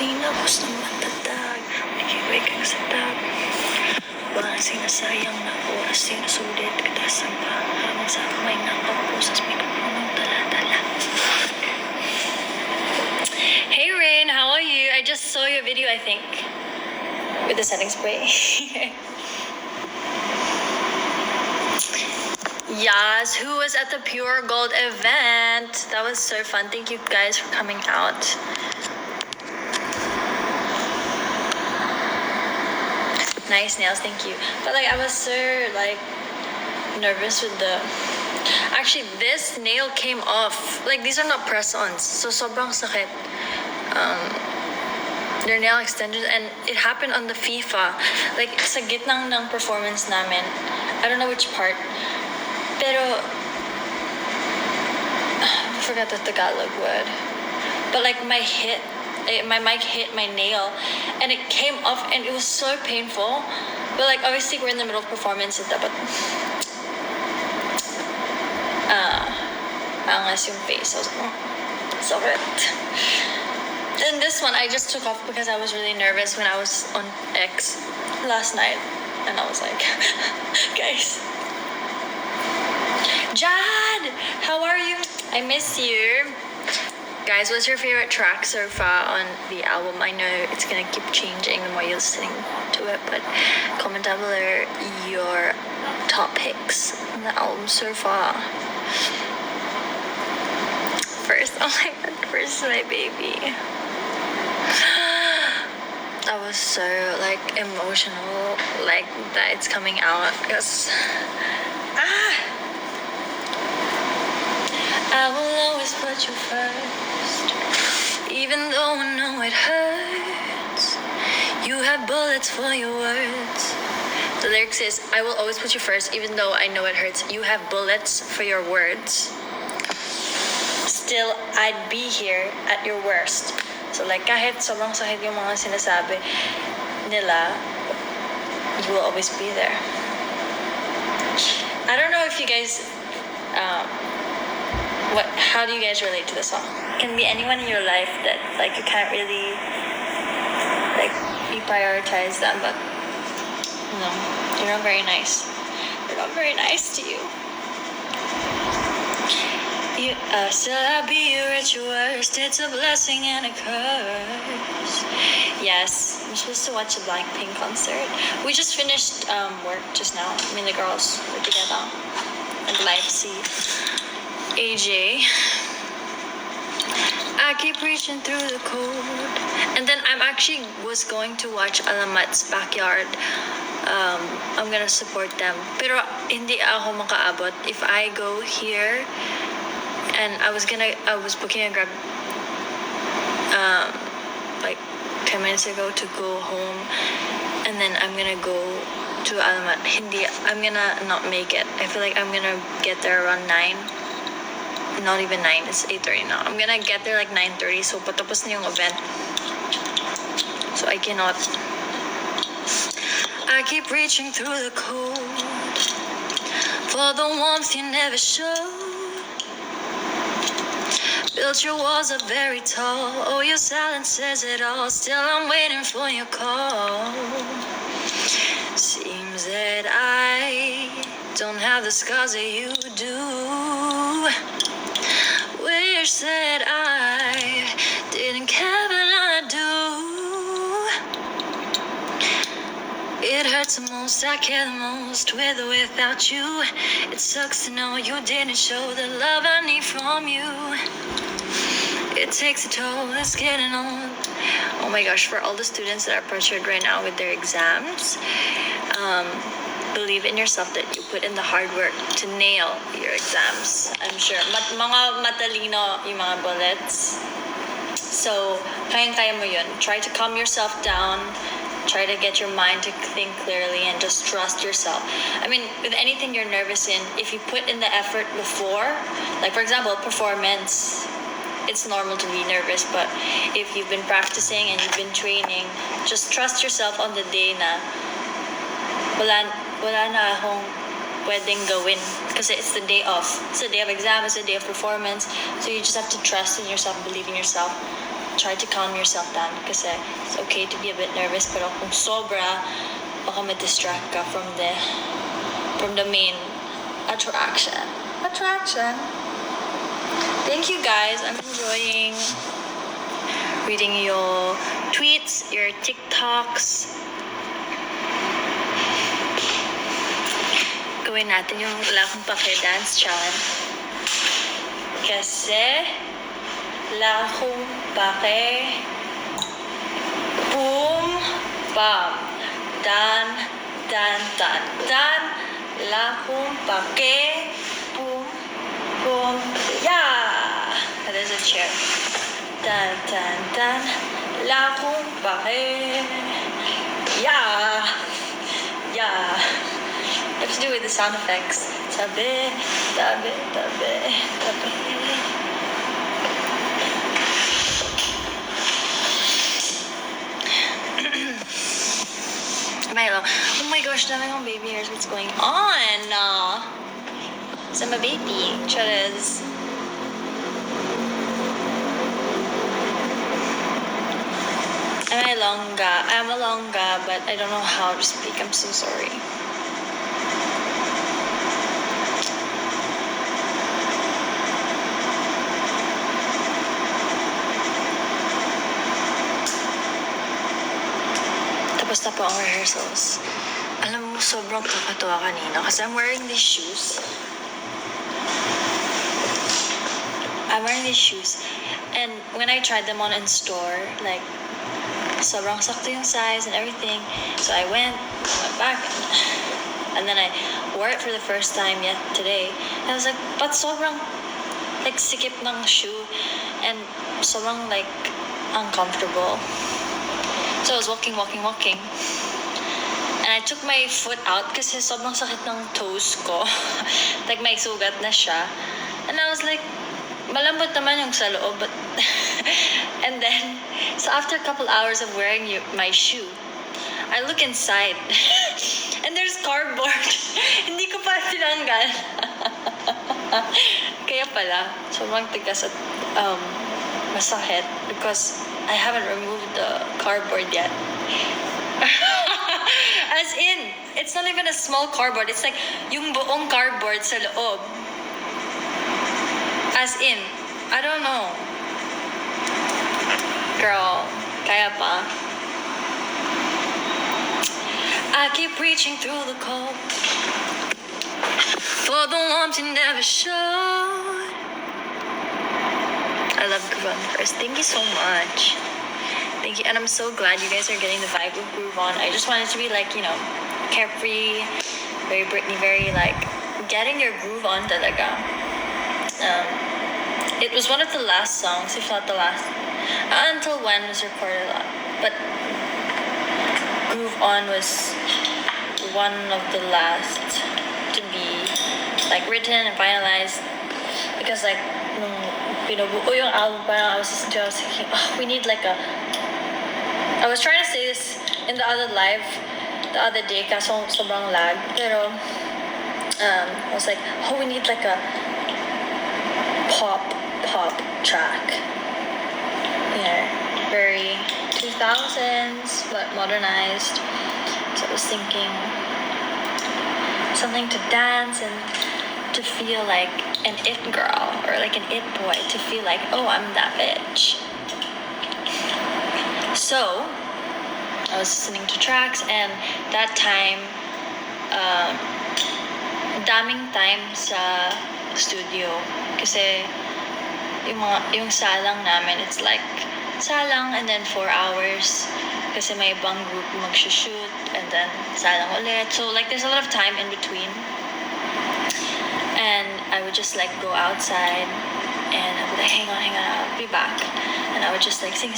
tinapos ng matatag, nakikinig kang sa tag. Walang sinasayang na oras, sinusulit katasan pa. Habang sa kamay nakapusas, may kapunong tala-tala. Hey Rain, how are you? I just saw your video, I think. With the setting spray. Yes, who was at the Pure Gold event? That was so fun. Thank you guys for coming out. Nice nails, thank you. But like I was so like nervous with the. Actually, this nail came off. Like these are not press-ons, so sobrang sakit. They're nail extensions, and it happened on the FIFA. Like sa gitnang ng performance namin. I don't know which part. Pero I forgot the Tagalog word. But like my mic hit my nail and it came off and it was so painful. But like obviously we're in the middle of performance but angas yung face. I was like, sakit. And this one I just took off because I was really nervous when I was on X last night. And I was like, guys. Jad, how are you? I miss you. Guys, what's your favorite track so far on the album? I know it's gonna keep changing the more you're listening to it, but comment down below your top picks on the album so far. First, oh my god, first my baby. I was so like emotional, like that it's coming out because I will always put you first, even though I know it hurts. You have bullets for your words. The lyrics is, I will always put you first, even though I know it hurts. You have bullets for your words. Still, I'd be here at your worst. So like, kahit sobrang sakit yung mga sinasabi nila, you will always be there. I don't know if you guys, how do you guys relate to the song? It can be anyone in your life that like you can't really like you prioritize them, but no, they're not very nice. They're not very nice to you. Still I'll be your at your worst. It's a blessing and a curse. Yes, I'm supposed to watch a Blackpink concert. We just finished work just now. I mean the girls were together and live see AJ. I keep reaching through the cold. And then I'm actually was going to watch Alamat's Backyard. I'm gonna support them. Pero hindi ako makaabot. If I go here, and I was booking a Grab like 10 minutes ago to go home, and then I'm gonna go to Alamat. I'm gonna not make it. I feel like I'm gonna get there around 9. Not even 9, it's 8:30 now. I'm gonna get there like 9:30, so patapos na yung event. So I cannot. I keep reaching through the cold for the warmth you never showed. Built your walls up very tall. Oh, your silence says it all. Still I'm waiting for your call. Seems that I don't have the scars that you do. Wish that I didn't care, but I do. It hurts the most, I care the most, with or without you. It sucks to know you didn't show the love I need from you. It takes a toll, it's getting old. Oh my gosh, for all the students that are pressured right now with their exams, believe in yourself that you put in the hard work to nail your exams. I'm sure. Mga matalino yung mga bullets. So, kayang-kaya mo yun. Try to calm yourself down. Try to get your mind to think clearly and just trust yourself. I mean, with anything you're nervous in, if you put in the effort before, like for example, performance, it's normal to be nervous, but if you've been practicing and you've been training, just trust yourself on the day na wala na akong pwedeng gawin kasi it's the day of. It's the day of exam, it's the day of performance. So you just have to trust in yourself, believe in yourself. try to calm yourself down kasi it's okay to be a bit nervous, pero kung sobra, baka ma-distract ka from the main attraction. Thank you guys. I'm enjoying reading your tweets, your TikToks. Gawin natin yung wala akong pake dance challenge. Kasi wala akong pake. Boom, bam. Dan, dan, dan, dan. Wala akong pake. Boom, boom, yeah. That is a chair. Dan, dan, dan. Wala akong pake. Yeah. Yeah. I have to do with the sound effects. Tabi, tabi, tabi, tabi. Milo, oh my gosh, dami kong baby hairs. What's going on? So I'm a baby. Charas. I'm a longa, but I don't know how to speak. I'm so sorry. Tapos na po ang rehearsals. Alam mo, sobrang kakatuwa kanina kasi I'm wearing these shoes. And when I tried them on in store, like, sobrang sakto yung size and everything. So I went back, and then I wore it for the first time yet today. And I was like, but sobrang, like, sikip ng shoe. And sobrang, like, uncomfortable. So I was walking. And I took my foot out kasi sobrang sakit ng toes ko. Like, may sugat na siya. And I was like, malambot naman yung sa loob. But and then, so after a couple hours of wearing my shoe, I look inside. And there's cardboard. Hindi ko pa tinanggal. Kaya pala, sobrang tigas at masakit because I haven't removed the cardboard yet. As in, it's not even a small cardboard. It's like yung buong cardboard sa loob. As in, I don't know. Girl, kaya pa. I keep reaching through the cold for the warmth you never showed. I love Groove On first. Thank you so much. Thank you. And I'm so glad you guys are getting the vibe of Groove On. I just wanted to be like, you know, carefree, very Britney, very like getting your groove on talaga. It was one of the last songs, if not the last. Until When was recorded a lot. But Groove On was one of the last to be like written and finalized. Because like, nung pinubuo yung album, parang I was thinking, oh, we need like a... I was trying to say this in the other live the other day, kaso sobrang lag. Pero, I was like, oh, we need like a pop track. You know, very 2000s, but modernized. So I was thinking something to dance and to feel like an it girl or like an it boy, to feel like, oh, I'm that bitch. So I was listening to tracks, and that time, daming time sa studio kasi yung salang namin, it's like salang and then 4 hours kasi may ibang group mag-shoot and then salang ulit. So like there's a lot of time in between. And I would just like go outside and I would like, hang on, I'll be back. And I would just like sing.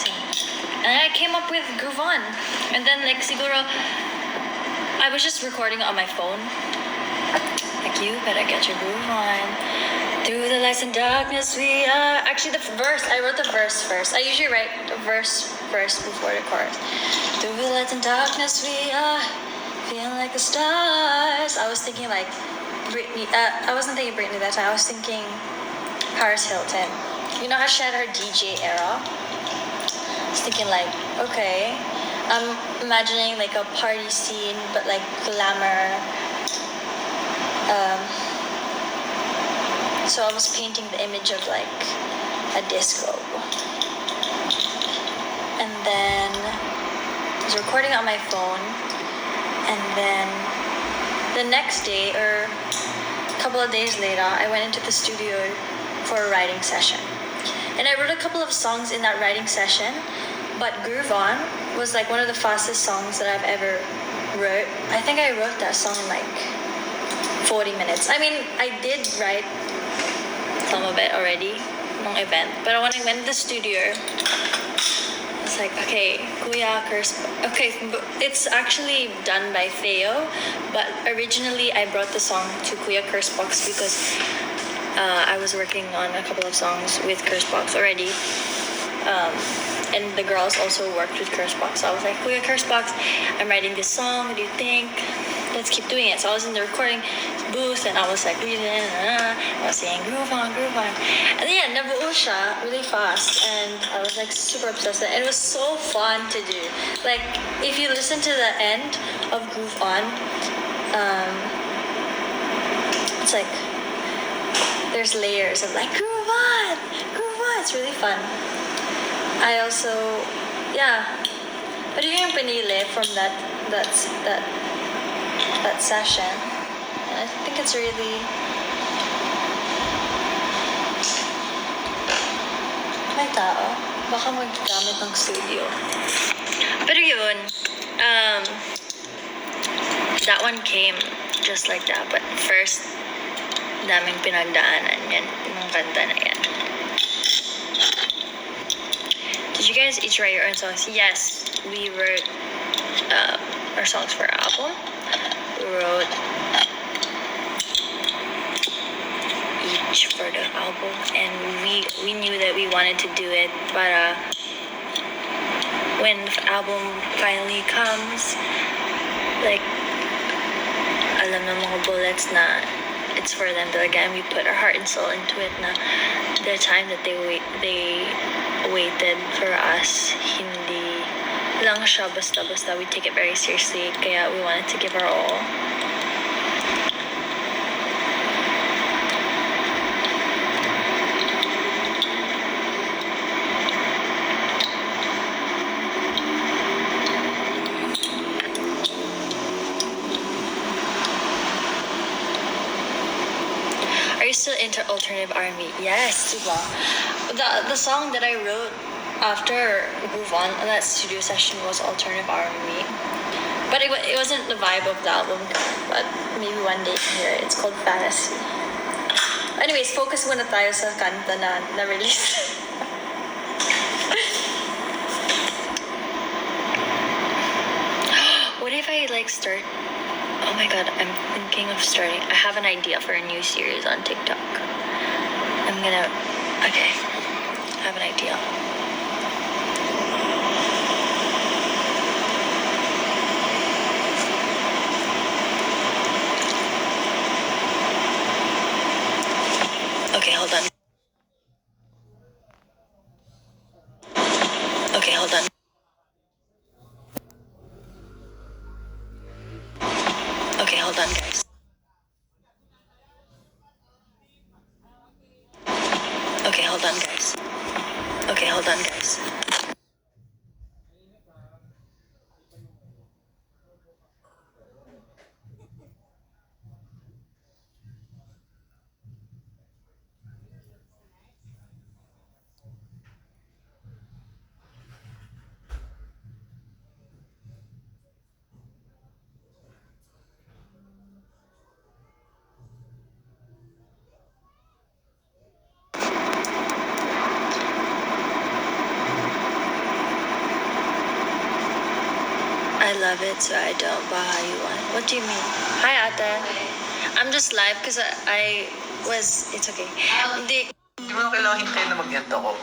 And then I came up with Groove On. And then like siguro, I was just recording on my phone. Like, you better get your groove on. Through the lights and darkness we are. Actually the verse, I wrote the verse first. I usually write the verse first before the chorus. Through the lights and darkness we are. Feeling like the stars. I was thinking like Britney, I wasn't thinking Britney that time. I was thinking Paris Hilton. You know how she had her DJ era? was thinking like, okay, I'm imagining like a party scene, but like glamour. So I was painting the image of like a disco. And then I was recording on my phone. And then the next day, or a couple of days later, I went into the studio for a writing session. And I wrote a couple of songs in that writing session, but Groove On was like one of the fastest songs that I've ever wrote. I think I wrote that song in like 40 minutes. I mean, I did write some of it already nung event, but when I went to the studio, it's like, okay, Kuya Curse. Okay, it's actually done by Theo, but originally I brought the song to Kuya Cursebox because I was working on a couple of songs with Cursebox already. And the girls also worked with Cursebox. So I was like, Kuya Cursebox, I'm writing this song. What do you think? Let's keep doing it. So I was in the recording booth and I was like reading, I was saying groove on, groove on. And then yeah, nabuo siya really fast and I was like super obsessed. And it was so fun to do. Like if you listen to the end of Groove On, it's like there's layers of like groove on, groove on. It's really fun. I also, yeah. But yung pinili from that session, and I think it's really may tao. Baka maggamit ng studio. Pero yun, that one came just like that. But first, daming pinagdaanan yan, yung kanta na yan. Did you guys each write your own songs? Yes, we wrote our songs for our album. We wrote each for the album, and we knew that we wanted to do it, but when the album finally comes, like alam ng mga bullets na it's for them talaga, and we put our heart and soul into it na the time that they waited for us, hindi lang siya basta-basta. We take it very seriously, kaya we wanted to give our all. Are you still into alternative R&B? Yes, diba? The song that I wrote after Groove On, that studio session, was alternative R&B. But it wasn't the vibe of the album, but maybe one day you can hear it. It's called Fantasy. Anyways, focus muna tayo sa kanta na release. What if I like start? Oh my god, I'm thinking of starting. I have an idea for a new series on TikTok. Okay, I have an idea. Okay, hold on. Okay, hold on. Okay, hold on, guys. Okay, hold on, guys. Okay, hold on, guys. I love it, so I don't buy how you want it. What do you mean? Hi, Ate. I'm just live because it's okay. Di mo kailangan hintayin na mag-end ako.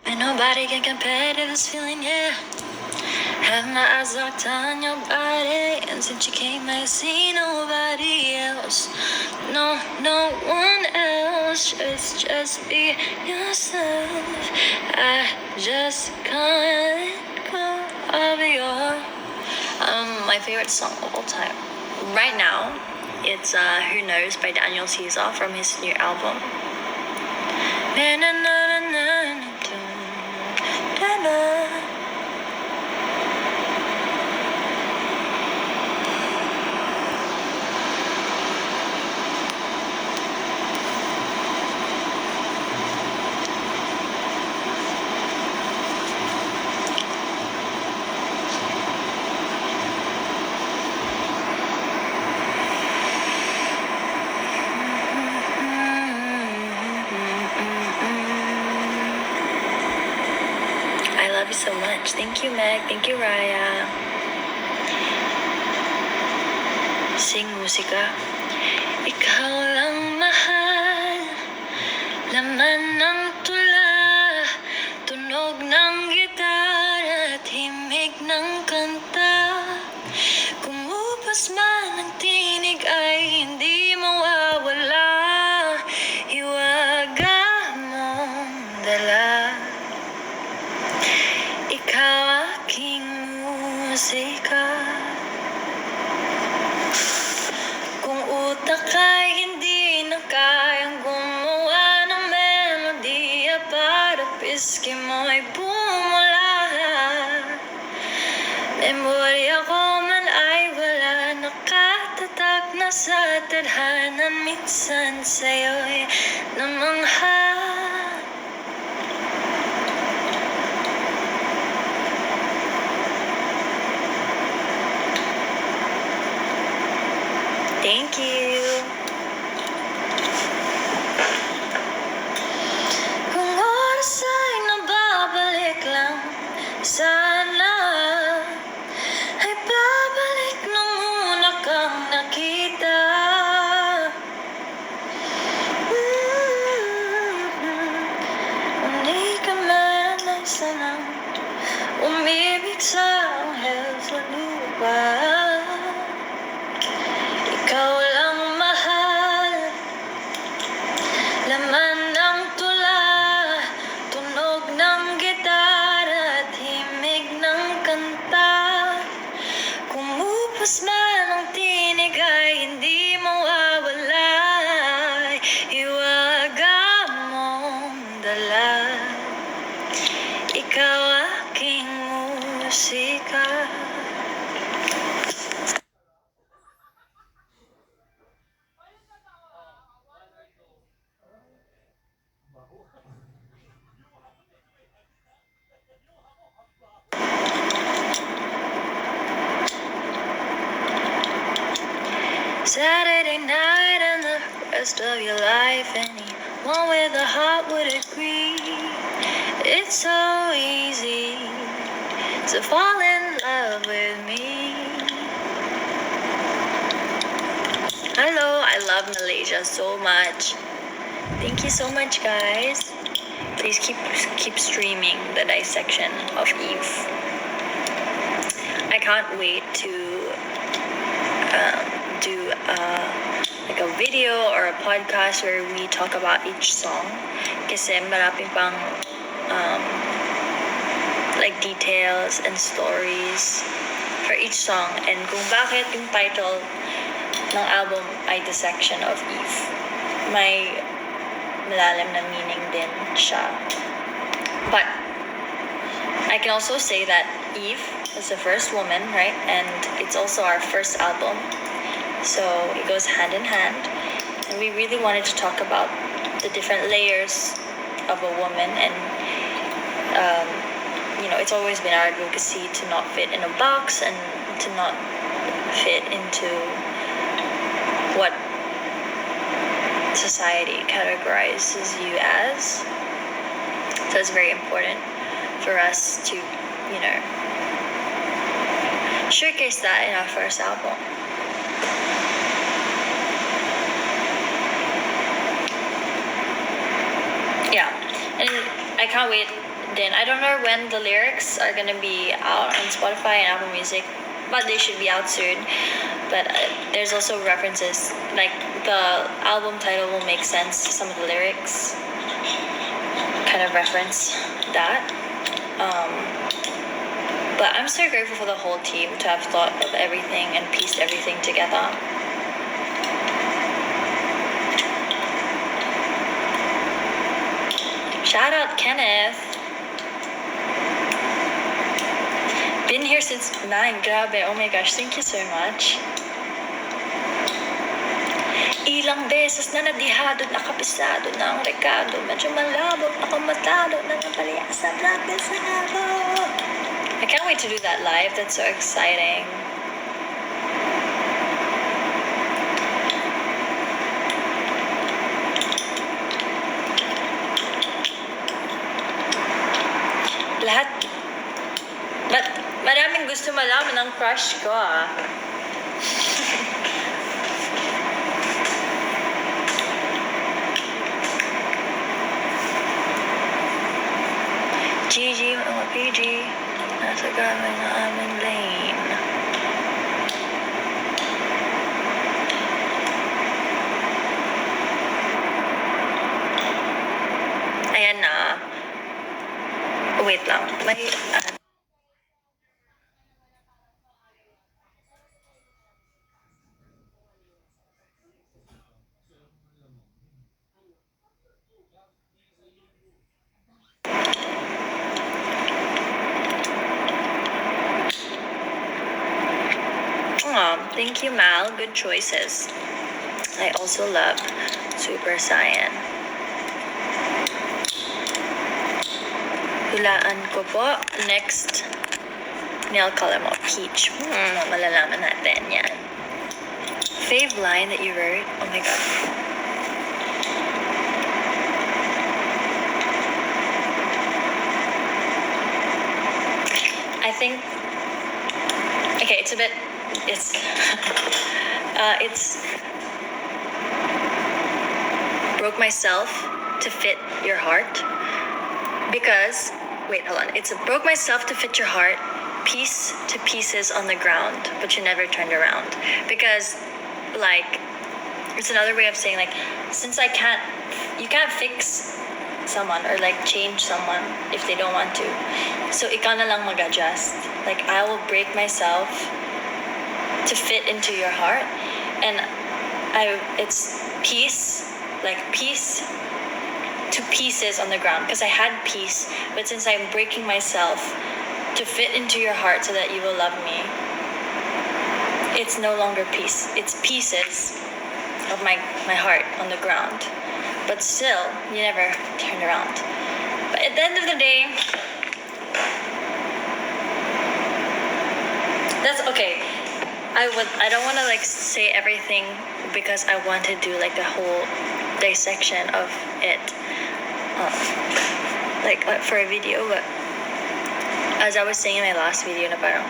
And nobody can compare to this feeling, yeah. Have my eyes locked on your body, and since you came, I see nobody else. No, no one else. Just be yourself. I just can't let go of your. My favorite song of all time. Right now, it's Who Knows by Daniel Caesar from his new album. I love you so much. Thank you, Meg. Thank you, Raya. Sing musika. Ikaw lang mahal, laman ng tula, tunog ng gitara at himig ng kanta. Kumupas man ang tinig ay hindi mawawala, hiwaga mong dala. Ikaw aking musika. Kung utak ay hindi na kayang gumawa ng melodiya para piski mo'y bumula, memorya ko man ay wala, nakatatak na sa tadhana, minsan sa'yo'y namangha. Thank you. Kung oras ay nababalik lang, sana ay babalik nung una kang nakita. Hindi ka man ay sanang umibig sa anghel sa lupa. Ikaw lang mahal, laman ng tula, tunog ng gitara at himig ng kanta. Kumupas man ang tinig ay hindi mawawala, hiwaga mong dala. Ikaw aking musika. Saturday night and the rest of your life, anyone with a heart would agree. It's so easy to fall in love with me. Hello, I love Malaysia so much. Thank you so much, guys. Please keep streaming the dissection of Eve. I can't wait to do like a video or a podcast where we talk about each song, kasi maraming pang like details and stories for each song, and kung bakit yung title ng album ay Dissection of Eve. May malalim na meaning din siya. But I can also say that Eve was the first woman, right? And it's also our first album. So it goes hand in hand. And we really wanted to talk about the different layers of a woman. And, it's always been our advocacy to not fit in a box and to not fit into what society categorizes you as. So it's very important for us to, showcase that in our first album. Yeah, and I can't wait Then I don't know when the lyrics are gonna be out on Spotify and Apple Music, but they should be out soon. But there's also references, like the album title will make sense. Some of the lyrics kind of reference that. But I'm so grateful for the whole team to have thought of everything and pieced everything together. Shout out Kenneth. Been here since 9. Grabe. Oh my gosh. Thank you so much. Ilang beses na nadihado, nakapisado ng rekado. Medyo malabo, nakamatado, nangabalya sa praktisado. I can't wait to do that live. That's so exciting. Lahat. But maraming gusto malaman ng crush ko ah. GG, mga PG. Nasa gamay na aming lane. Ayan na. Wait lang. May... thank you, Mal. Good choices. I also love Super Saiyan. Hulaan ko po. Next, nail color mo, peach. Malalaman natin yan. Fave line that you wrote? Oh my god. I think... Okay, it's a bit... It's broke myself to fit your heart because wait, hold on. It's broke myself to fit your heart, piece to pieces on the ground, but you never turned around. Because like it's another way of saying like since you can't fix someone or like change someone if they don't want to. So ikaw na lang mag-adjust. Like I will break myself to fit into your heart, and it's piece to pieces on the ground because I had peace, but since I'm breaking myself to fit into your heart so that you will love me, it's no longer peace, it's pieces of my heart on the ground, but still you never turned around. But at the end of the day, that's okay. I don't want to like say everything because I want to do like the whole dissection of it for a video, but as I was saying in my last video na parang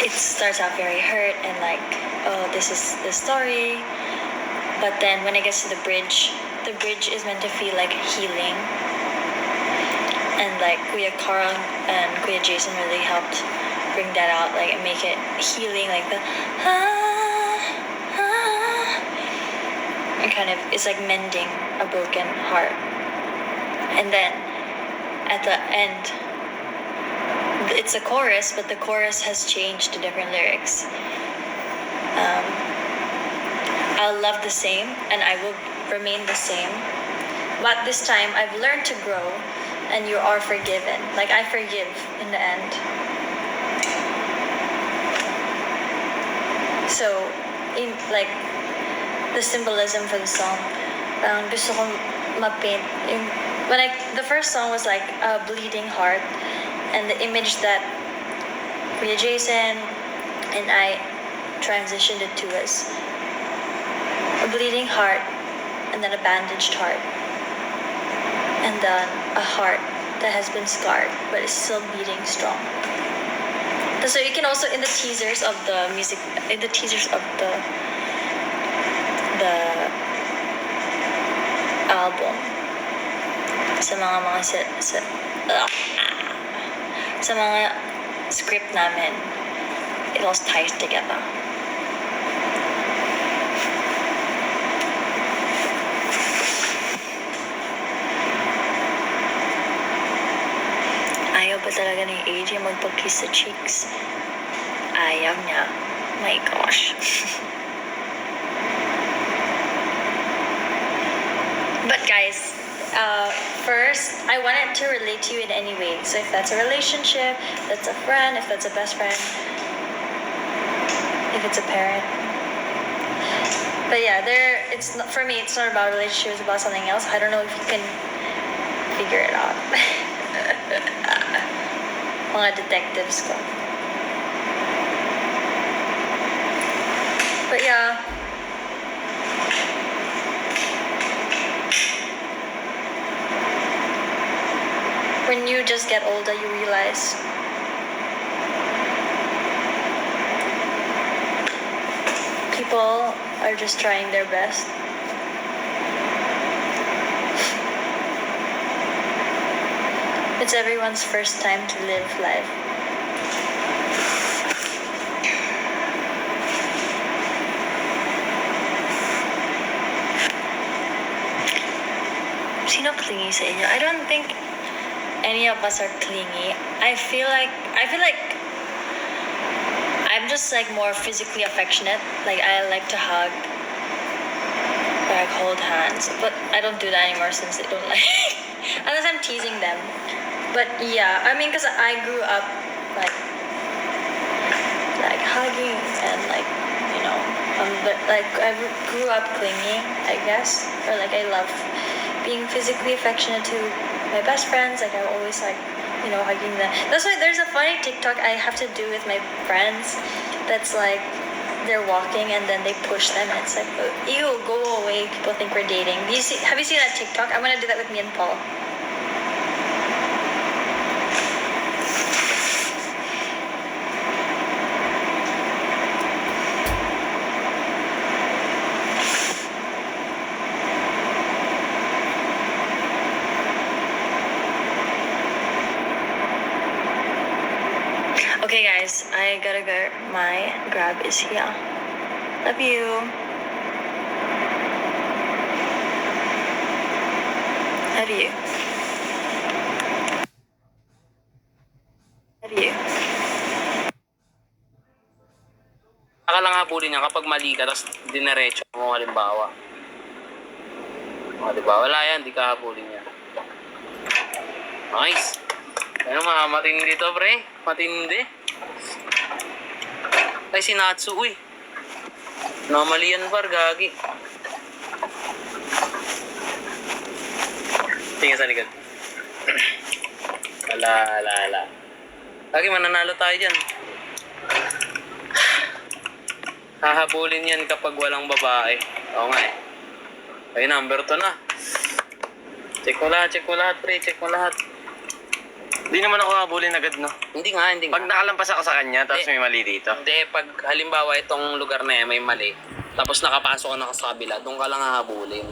it starts out very hurt and like, oh, this is the story, but then when it gets to the bridge is meant to feel like healing, and like Kuya Carl and Kuya Jason really helped bring that out, like and make it healing, like the and kind of it's like mending a broken heart. And then at the end it's a chorus, but the chorus has changed to different lyrics. I'll love the same and I will remain the same, but this time I've learned to grow and you are forgiven. Like I forgive in the end. So, in like the symbolism for the song, gusto kong ma-paint. The first song was like a bleeding heart, and the image that Kuya Jason and I transitioned it to was a bleeding heart, and then a bandaged heart, and then a heart that has been scarred but is still beating strong. So you can also in the teasers of the music, in the teasers of the album, sa sa mga script namin. It all ties together. Ayaw ba talaga ni AJ magpag-kiss sa cheeks? Ayaw niya. My gosh. But guys, first, I wanted to relate to you in any way. So if that's a relationship, that's a friend, if that's a best friend, if it's a parent. But yeah, it's not, for me, it's not about relationship, it's about something else. I don't know if you can figure it out. Mga detectives ko. But yeah. When you just get older, you realize people are just trying their best. It's everyone's first time to live life. Sino clingy sa inyo? I don't think any of us are clingy. I feel like I'm just like more physically affectionate. Like I like to hug, like hold hands. But I don't do that anymore since they don't like unless I'm teasing them. But yeah, I mean, cause I grew up like hugging and like, you know, but like I grew up clingy, I guess, or like I love being physically affectionate to my best friends. Like I always like, you know, hugging them. That's why there's a funny TikTok I have to do with my friends. That's like they're walking and then they push them and it's like, ew, go away. People think we're dating. Have you seen that TikTok? I'm gonna do that with me and Paul. Okay guys, I gotta go. My Grab is here. Love you. Love you. Love you. Saka lang habulin niya kapag mali ka, tapos dinaretso mo, halimbawa. O, diba? Wala yan, di ka habulin niya. Nice. Ano mga matindi to, pre? Matindi. Ay, si Natsu, uy. Namali yan, par, gagi. Tingnan sa likod. Ala. Lagi, mananalo tayo dyan. Hahabulin yan kapag walang babae. Oo nga eh. Ay, number 2 na. Check mo lahat, pre. Check mo lahat. Hindi naman ako habulin agad, no? Hindi nga. Pag nakalampas ako sa kanya, tapos may mali dito. Hindi, pag halimbawa itong lugar na yan, may mali. Tapos nakapasok ka na sa kabila, doon ka lang hahabulin.